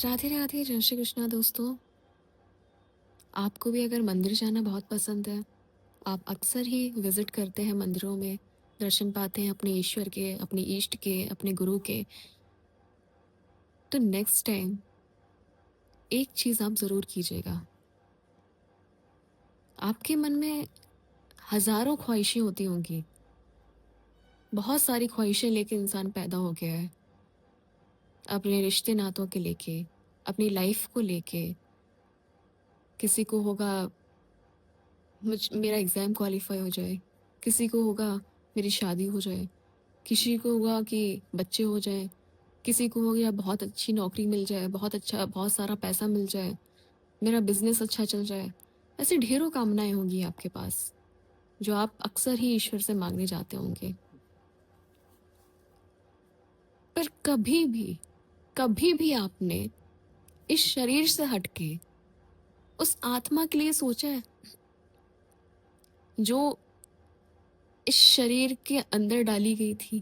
राधे राधे, जय श्री कृष्णा दोस्तों। आपको भी अगर मंदिर जाना बहुत पसंद है, आप अक्सर ही विजिट करते हैं मंदिरों में, दर्शन पाते हैं अपने ईश्वर के, अपने इष्ट के, अपने गुरु के, तो नेक्स्ट टाइम एक चीज़ आप ज़रूर कीजिएगा। आपके मन में हज़ारों ख्वाहिशें होती होंगी, बहुत सारी ख्वाहिशें लेके इंसान पैदा हो गया है, अपने रिश्ते नातों के लेके, अपनी लाइफ को लेके। किसी को होगा मेरा एग्ज़ाम क्वालिफाई हो जाए, किसी को होगा मेरी शादी हो जाए, किसी को होगा कि बच्चे हो जाएं, किसी को हो गया बहुत अच्छी नौकरी मिल जाए, बहुत सारा पैसा मिल जाए, मेरा बिजनेस अच्छा चल जाए। ऐसे ढेरों कामनाएं होंगी आपके पास, जो आप अक्सर ही ईश्वर से मांगने जाते होंगे। पर कभी भी आपने इस शरीर से हटके उस आत्मा के लिए सोचा है, जो इस शरीर के अंदर डाली गई थी?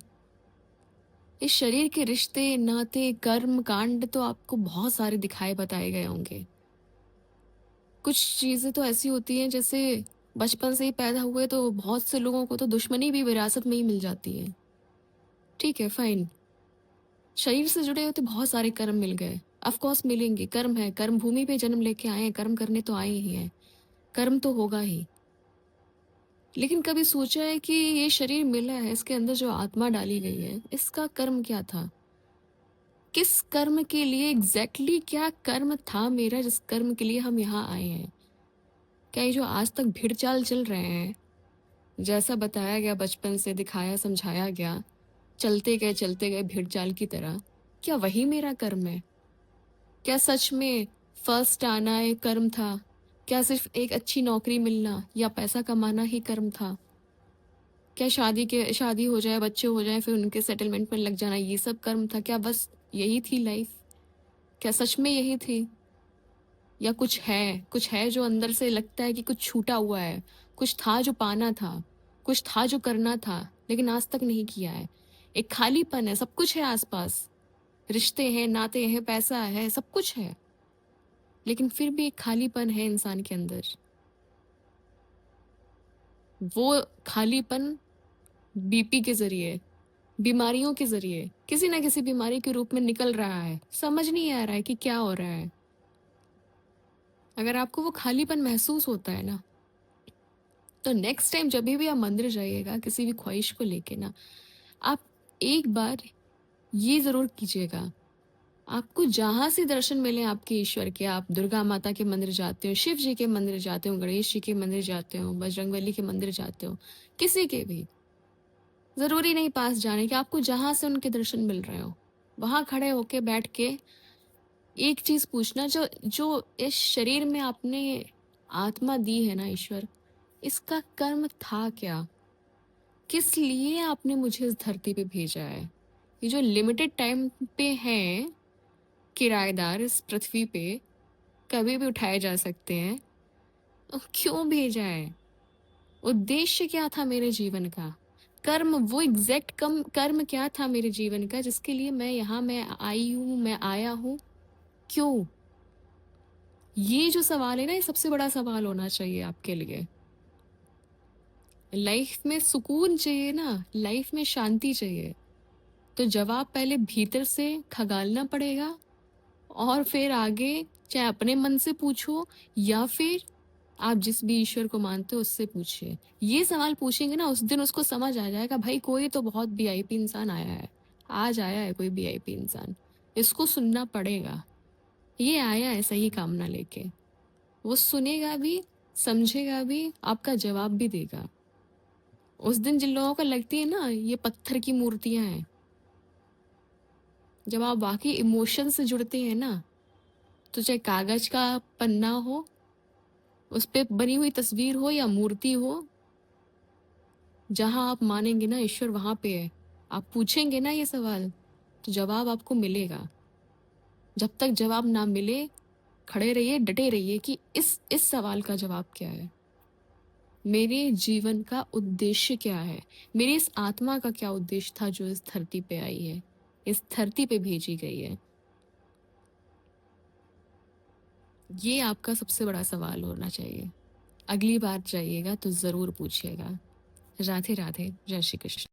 इस शरीर के रिश्ते नाते कर्म कांड तो आपको बहुत सारे दिखाए बताए गए होंगे। कुछ चीजें तो ऐसी होती हैं, जैसे बचपन से ही पैदा हुए तो बहुत से लोगों को तो दुश्मनी भी विरासत में ही मिल जाती है। ठीक है, फाइन। शरीर से जुड़े हुए तो बहुत सारे कर्म मिल गए, ऑफ कोर्स मिलेंगे। कर्म है, कर्म भूमि पे जन्म लेके आए हैं, कर्म करने तो आए ही हैं, कर्म तो होगा ही। लेकिन कभी सोचा है कि ये शरीर मिला है, इसके अंदर जो आत्मा डाली गई है, इसका कर्म क्या था? किस कर्म के लिए क्या कर्म था मेरा, जिस कर्म के लिए हम यहाँ आए हैं? क्या ये जो आज तक भीड़ चाल चल रहे हैं, जैसा बताया गया, बचपन से दिखाया समझाया गया, चलते गए भीड़ चाल की तरह, क्या वही मेरा कर्म है? क्या सच में फर्स्ट आना एक कर्म था? क्या सिर्फ एक अच्छी नौकरी मिलना या पैसा कमाना ही कर्म था? क्या शादी हो जाए, बच्चे हो जाए, फिर उनके सेटलमेंट में लग जाना, ये सब कर्म था? क्या बस यही थी लाइफ? क्या सच में यही थी? या कुछ है जो अंदर से लगता है कि कुछ छूटा हुआ है, कुछ था जो पाना था, कुछ था जो करना था, लेकिन आज तक नहीं किया है। एक खालीपन है, सब कुछ है आसपास, रिश्ते हैं, नाते हैं, पैसा है, सब कुछ है, लेकिन फिर भी एक खालीपन है इंसान के अंदर। वो खालीपन बीपी के जरिए, बीमारियों के जरिए, किसी ना किसी बीमारी के रूप में निकल रहा है। समझ नहीं आ रहा है कि क्या हो रहा है। अगर आपको वो खालीपन महसूस होता है ना, तो नेक्स्ट टाइम जब भी आप मंदिर जाइएगा किसी भी ख्वाहिश को लेके ना, आप एक बार ये जरूर कीजिएगा, आपको जहां से दर्शन मिले आपके ईश्वर के, आप दुर्गा माता के मंदिर जाते हो, शिव जी के मंदिर जाते हो, गणेश जी के मंदिर जाते हो, बजरंगबली के मंदिर जाते हो, किसी के भी, जरूरी नहीं पास जाने के, आपको जहां से उनके दर्शन मिल रहे हो, वहां खड़े होके बैठ के एक चीज पूछना, जो जो इस शरीर में आपने आत्मा दी है ना ईश्वर, इसका कर्म था क्या? किस लिए आपने मुझे इस धरती पे भेजा है? ये जो लिमिटेड टाइम पे हैं किराएदार इस पृथ्वी पे, कभी भी उठाए जा सकते हैं, तो क्यों भेजा है? उद्देश्य क्या था मेरे जीवन का? कर्म, वो एग्जैक्ट कम कर्म क्या था मेरे जीवन का, जिसके लिए मैं आई हूँ, मैं आया हूँ? क्यों? ये जो सवाल है ना, ये सबसे बड़ा सवाल होना चाहिए आपके लिए। लाइफ में सुकून चाहिए ना, लाइफ में शांति चाहिए, तो जवाब पहले भीतर से खगालना पड़ेगा, और फिर आगे चाहे अपने मन से पूछो या फिर आप जिस भी ईश्वर को मानते हो उससे पूछिए। ये सवाल पूछेंगे ना, उस दिन उसको समझ आ जाएगा, भाई कोई तो बहुत वीआईपी इंसान आया है, आज आया है कोई वीआईपी इंसान, इसको सुनना पड़ेगा। ये आया है सही कामना लेके, वो सुनेगा भी, समझेगा भी, आपका जवाब भी देगा। उस दिन जिन लोगों को लगती है ना ये पत्थर की मूर्तियां हैं, जब आप वाकई इमोशन से जुड़ते हैं ना, तो चाहे कागज का पन्ना हो, उस पे बनी हुई तस्वीर हो या मूर्ति हो, जहां आप मानेंगे ना ईश्वर वहां पे है, आप पूछेंगे ना ये सवाल, तो जवाब आपको मिलेगा। जब तक जवाब ना मिले, खड़े रहिए, डटे रहिए कि इस सवाल का जवाब क्या है, मेरे जीवन का उद्देश्य क्या है, मेरी इस आत्मा का क्या उद्देश्य था जो इस धरती पे आई है, इस धरती पे भेजी गई है। ये आपका सबसे बड़ा सवाल होना चाहिए। अगली बार जाइएगा तो ज़रूर पूछिएगा। राधे राधे, जय श्री कृष्ण।